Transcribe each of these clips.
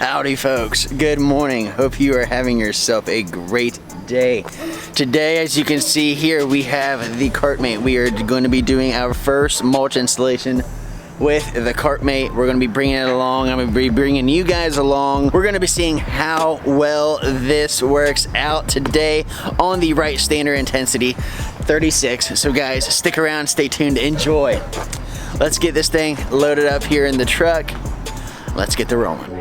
Howdy folks, good morning. Hope you are having yourself a great day. Today, as you can see here, we have the Kart Mate. We are going to be doing our first mulch installation with the Kart Mate. We're going to be bringing it along. I'm going to be bringing you guys along. We're going to be seeing how well this works out today on the right standard intensity, 36. So guys, stick around, stay tuned, enjoy. Let's get this thing loaded up here in the truck. Let's get the rolling.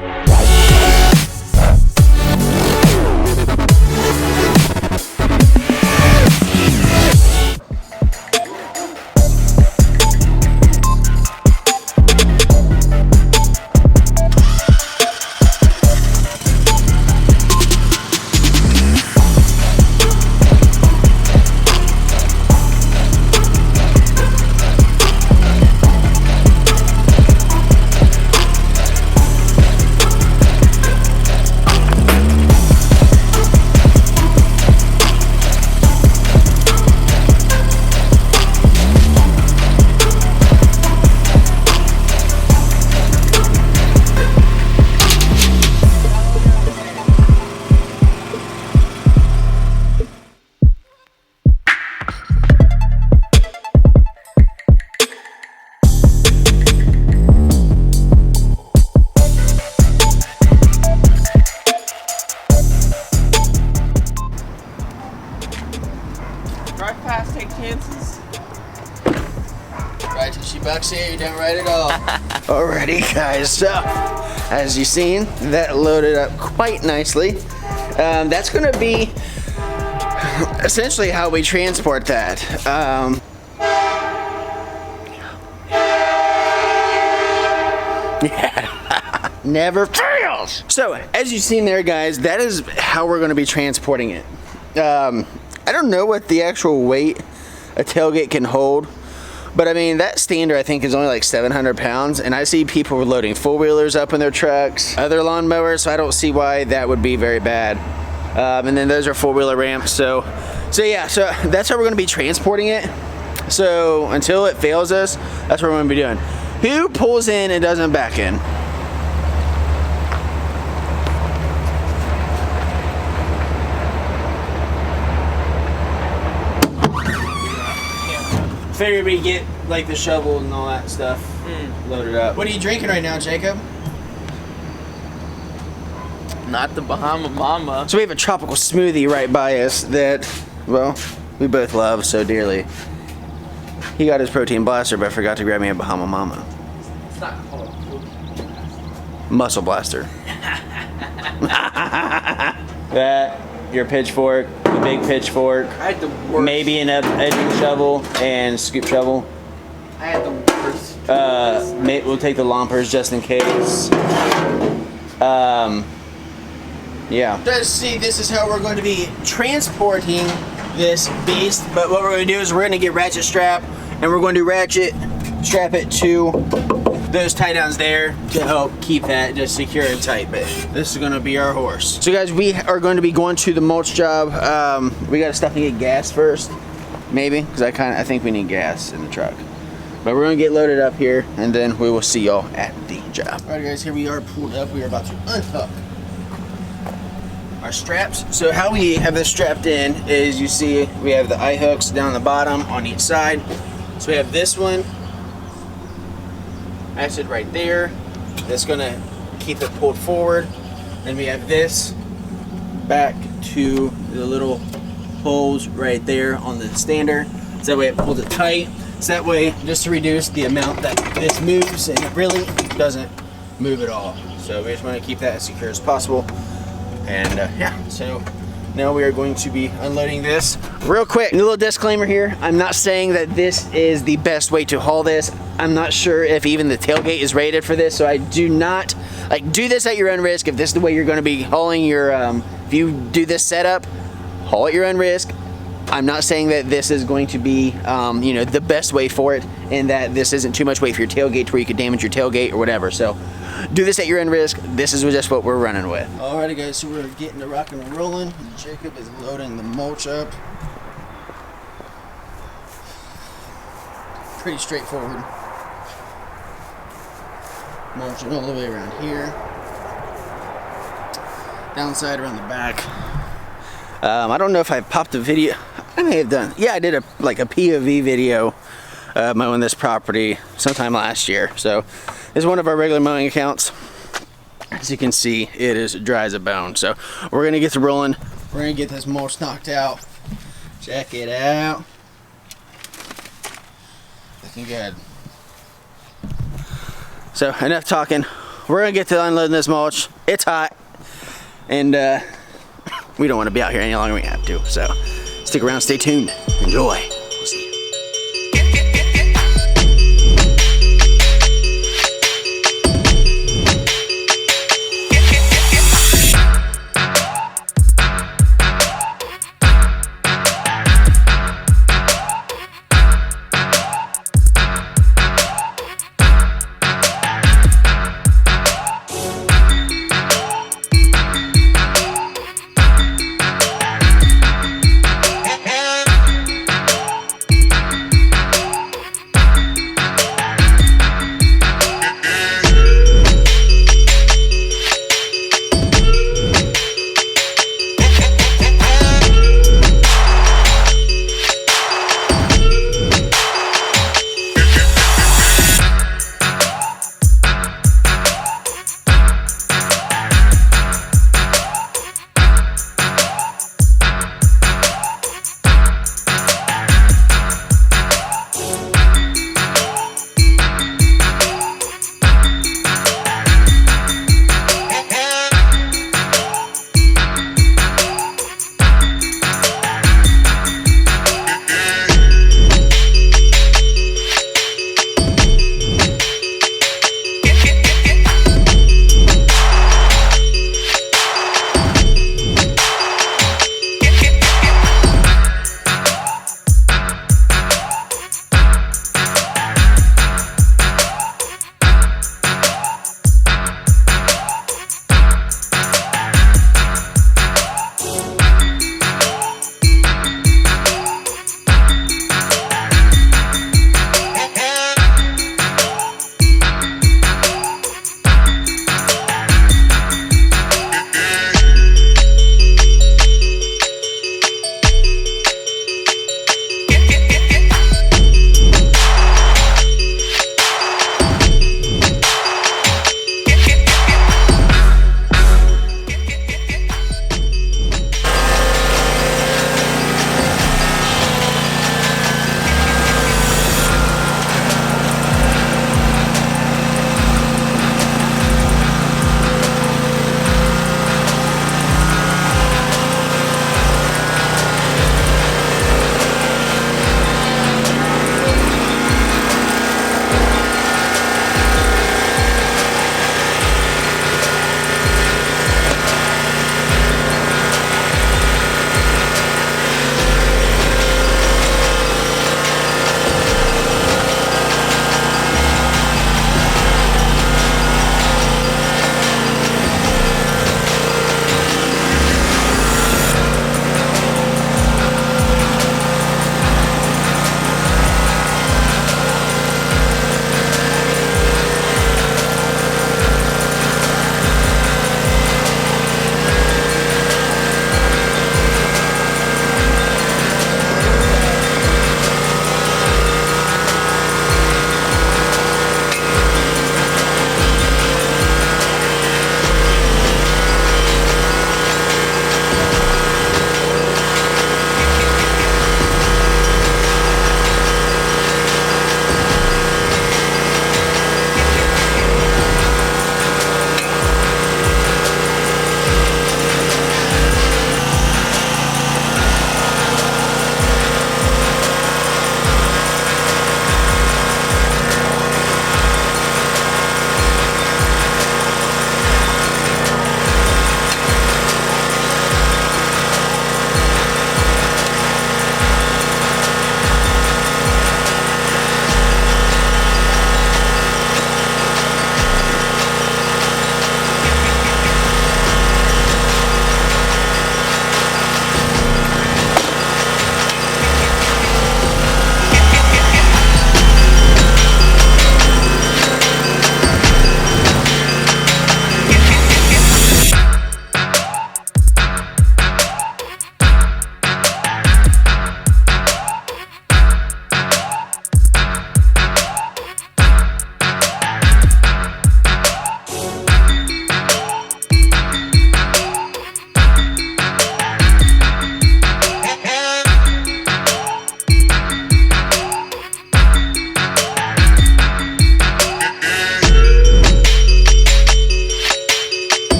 Drive fast, take chances. Right till she bucks you, you don't ride at all. Alrighty guys, so as you've seen, that loaded up quite nicely. That's gonna be essentially how we transport that. Yeah, never fails. So as you've seen there guys, that is how we're gonna be transporting it. I don't know what the actual weight a tailgate can hold, but I mean that standard I think is only like 700 pounds, and I see people loading four-wheelers up in their trucks, other lawnmowers, so I don't see why that would be very bad. And then those are four-wheeler ramps, so yeah, so that's how we're going to be transporting it. So until it fails us, that's what we're going to be doing. Who pulls in and doesn't back in? Figured we get like the shovel and all that stuff loaded up. What are you drinking right now, Jacob? Not the Bahama Mama. So we have a tropical smoothie right by us that, well, we both love so dearly. He got his protein blaster, but forgot to grab me a Bahama Mama. It's not called Muscle blaster. That, your pitchfork, the big pitchfork. I had the worst. Maybe an edging shovel and scoop shovel. I had the worst. We'll take the lompers just in case. Yeah. Let's see, this is how we're going to be transporting this beast. But what we're going to do is we're going to get ratchet strap, and we're going to strap it to those tie downs there to help keep that just secure and tight. But this is going to be our horse. So guys, we are going to be going to the mulch job. We got to stop and get gas first, maybe, because I think we need gas in the truck. But we're going to get loaded up here, and then we will see y'all at the job. All right guys, here we are pulled up. We are about to unhook our straps. So how we have this strapped in is, you see we have the eye hooks down the bottom on each side. So we have this one, that's it right there. That's gonna keep it pulled forward. Then we have this back to the little holes right there on the stander. So that way it pulls it tight. So that way, just to reduce the amount that this moves, and it really doesn't move at all. So we just want to keep that as secure as possible. And yeah, so now we are going to be unloading this. Real quick, a little disclaimer here. I'm not saying that this is the best way to haul this. I'm not sure if even the tailgate is rated for this, so I do not, do this at your own risk. If this is the way you're going to be hauling your, if you do this setup, haul at your own risk. I'm not saying that this is going to be, you know, the best way for it, and that this isn't too much weight for your tailgate to where you could damage your tailgate or whatever. So do this at your own risk. This is just what we're running with. Alrighty guys, so we're getting the rock and rolling. Jacob is loading the mulch up. Pretty straightforward. Mulching all the way around here. downside around the back. I don't know if I popped a video. I may have done. Yeah, I did a POV video mowing this property sometime last year. So this is one of our regular mowing accounts. As you can see, it is dry as a bone. So we're gonna get to rolling. We're gonna get this mulch knocked out. Check it out. Looking good. So enough talking. We're gonna get to unloading this mulch. It's hot, and we don't want to be out here any longer than we have to. So stick around, stay tuned, enjoy. We'll see you.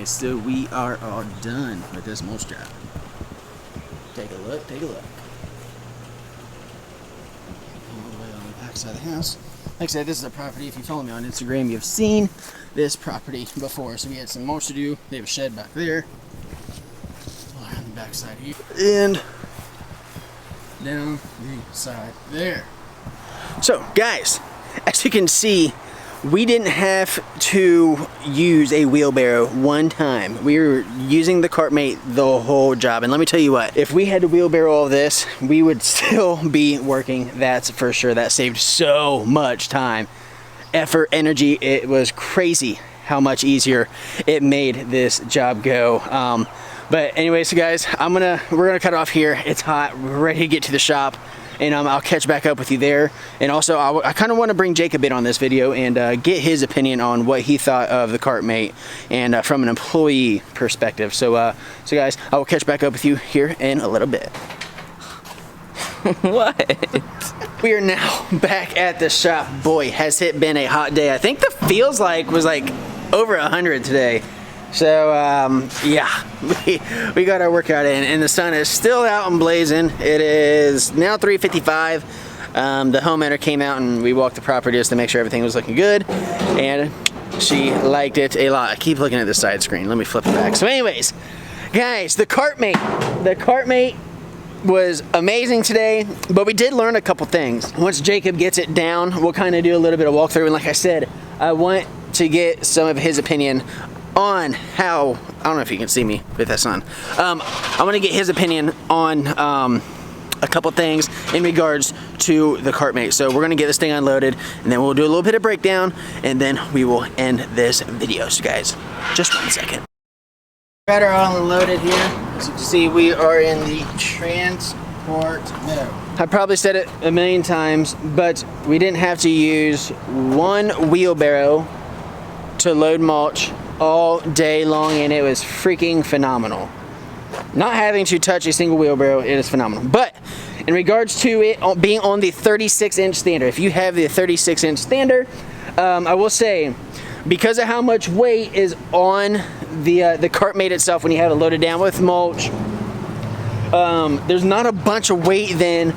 guys, so we are all done with this mulch job. Take a look, take a look. All the way on the back side of the house. Like I said, this is a property, if you follow me on Instagram, you've seen this property before. So we had some mulch to do. They have a shed back there. On the back side here. And down the side there. So guys, as you can see, we didn't have to use a wheelbarrow one time. We were using the Kart Mate the whole job. And let me tell you what, if we had to wheelbarrow all of this, we would still be working. That's for sure. That saved so much time, effort, energy. It was crazy how much easier it made this job go. But anyways, so guys, we're gonna cut off here. It's hot. We're ready to get to the shop. And I'll catch back up with you there. And also, I kind of want to bring Jacob in on this video and get his opinion on what he thought of the Kart Mate and from an employee perspective. So, so guys, I will catch back up with you here in a little bit. What? We are now back at the shop. Boy, has it been a hot day. I think the feels like was like over 100 today. So yeah, we got our workout in, and the sun is still out and blazing. It is now 3:55. The homeowner came out and we walked the property just to make sure everything was looking good, and she liked it a lot. I keep looking at the side screen. Let me flip it back. So anyways, guys, the Kart Mate was amazing today, but we did learn a couple things. Once Jacob gets it down, we'll kind of do a little bit of walkthrough, and like I said, I want to get some of his opinion on how, I don't know if you can see me with that sun. I want to get his opinion on a couple things in regards to the Kart Mate. So we're going to get this thing unloaded, and then we'll do a little bit of breakdown, and then we will end this video. So guys, just 1 second. Got her all unloaded here. As you can see, we are in the transport mode. I probably said it a million times, but we didn't have to use one wheelbarrow to load mulch all day long, and it was freaking phenomenal. Not having to touch a single wheelbarrow, it is phenomenal. But in regards to it being on the 36-inch standard, if you have the 36-inch standard, I will say, because of how much weight is on the Kart Mate itself when you have it loaded down with mulch, there's not a bunch of weight then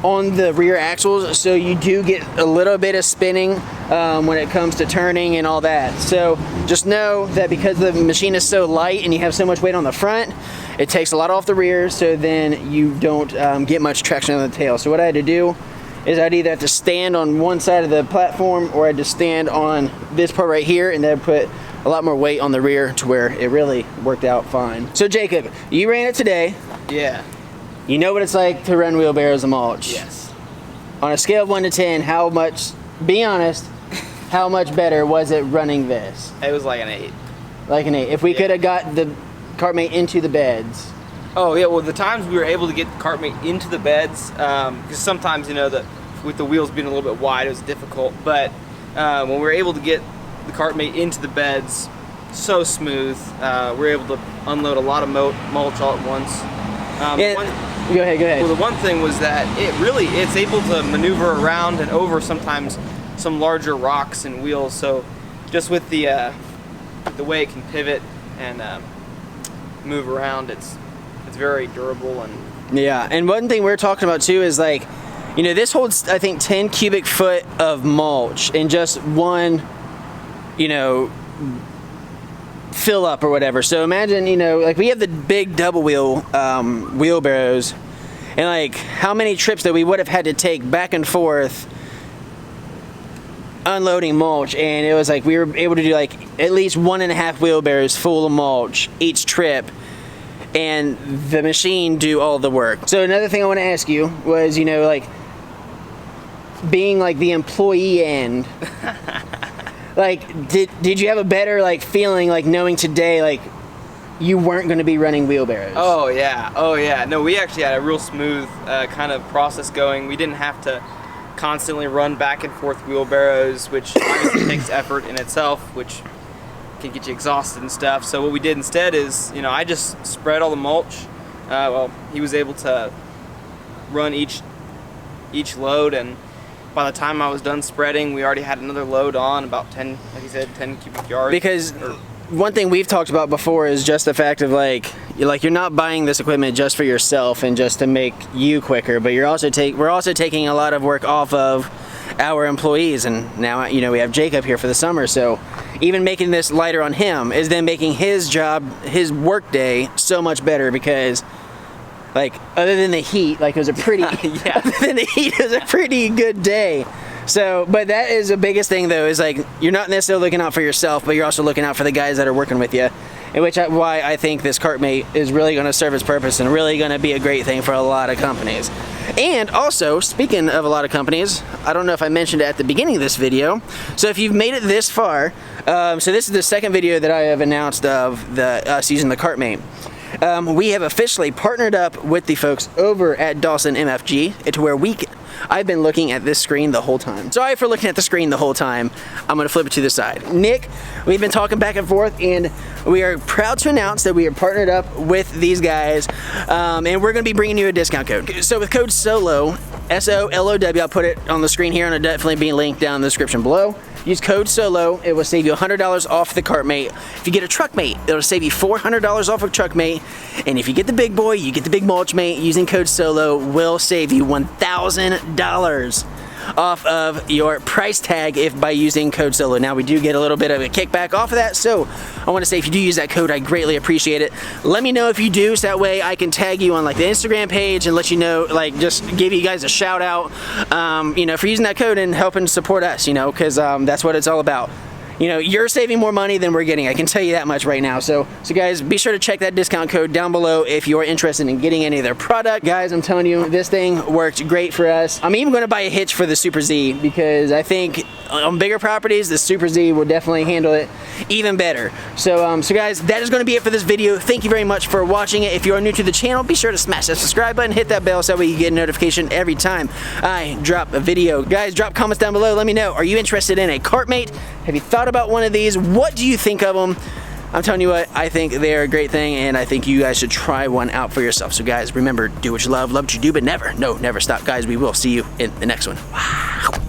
on the rear axles, so you do get a little bit of spinning when it comes to turning and all that. So just know that because the machine is so light and you have so much weight on the front, it takes a lot off the rear, so then you don't get much traction on the tail. So what I had to do is I'd either have to stand on one side of the platform, or I'd just stand on this part right here, and then put a lot more weight on the rear to where it really worked out fine. So Jacob, you ran it today. Yeah. You know what it's like to run wheelbarrows of mulch. Yes. On a scale of 1 to 10, how much, be honest, how much better was it running this? It was like an 8. Like an 8. If we could have got the Kart Mate into the beds. Oh yeah, well the times we were able to get the Kart Mate into the beds, because sometimes, you know, with the wheels being a little bit wide, it was difficult, but when we were able to get the Kart Mate into the beds, so smooth, we were able to unload a lot of mulch all at once. Go ahead. Well, the one thing was that it's able to maneuver around and over sometimes some larger rocks and wheels. So just with the way it can pivot and move around, it's very durable. And yeah, and one thing we're talking about too is, like, you know, this holds, I think, 10 cubic foot of mulch in just one, you know, fill up or whatever. So imagine, you know, like we have the big double wheel wheelbarrows, and like how many trips that we would have had to take back and forth unloading mulch, and it was like we were able to do like at least 1.5 wheelbarrows full of mulch each trip, and the machine do all the work. So another thing I want to ask you was, you know, like being like the employee end, like did you have a better like feeling, like knowing today like you weren't going to be running wheelbarrows? Oh yeah. No, we actually had a real smooth kind of process going. We didn't have to constantly run back and forth wheelbarrows, which obviously takes effort in itself, which can get you exhausted and stuff. So what we did instead is, you know, I just spread all the mulch. Well, he was able to run each load, and by the time I was done spreading, we already had another load on, about 10, like you said, 10 cubic yards. Because one thing we've talked about before is just the fact of like you're not buying this equipment just for yourself and just to make you quicker, but we're also taking a lot of work off of our employees, and now we have Jacob here for the summer, so even making this lighter on him is then making his job, his work day, so much better, because like other than the heat, like it was a pretty Yeah. other than the heat, it was a pretty good day. So, but that is the biggest thing though, is like you're not necessarily looking out for yourself, but you're also looking out for the guys that are working with you, and why I think this Kart Mate is really going to serve its purpose and really going to be a great thing for a lot of companies. And also, speaking of a lot of companies, I don't know if I mentioned it at the beginning of this video, so if you've made it this far, so this is the second video that I have announced of us using the Kart Mate. We have officially partnered up with the folks over at Dawnson MFG to where I've been looking at this screen the whole time. Sorry for looking at the screen the whole time. I'm gonna flip it to the side. Nick, we've been talking back and forth, and we are proud to announce that we are partnered up with these guys, and we're gonna be bringing you a discount code. So with code SOLOW, S-O-L-O-W, I'll put it on the screen here, and it'll definitely be linked down in the description below. Use code SOLOW, it will save you $100 off the Kart Mate. If you get a Truck Mate, it'll save you $400 off of Truck Mate. And if you get the big boy, you get the big Mulch Mate, using code SOLOW will save you $1,000 off of your price tag if by using code SOLOW. Now we do get a little bit of a kickback off of that, so I want to say if you do use that code, I greatly appreciate it. Let me know if you do, so that way I can tag you on like the Instagram page and let you know, like just give you guys a shout out, for using that code and helping support us, because that's what it's all about. You're saving more money than we're getting. I can tell you that much right now. So guys, be sure to check that discount code down below if you're interested in getting any of their product. Guys, I'm telling you, this thing worked great for us. I'm even going to buy a hitch for the Super Z, because I think on bigger properties, the Super Z will definitely handle it even better. So guys, that is going to be it for this video. Thank you very much for watching it. If you are new to the channel, be sure to smash that subscribe button, hit that bell so that way you get a notification every time I drop a video. Guys, drop comments down below. Let me know, are you interested in a Kart Mate? Have you thought about one of these? What do you think of them? I'm telling you what, I think they're a great thing, and I think you guys should try one out for yourself. So guys, remember, do what you love what you do, but never stop. Guys, we will see you in the next one. Wow.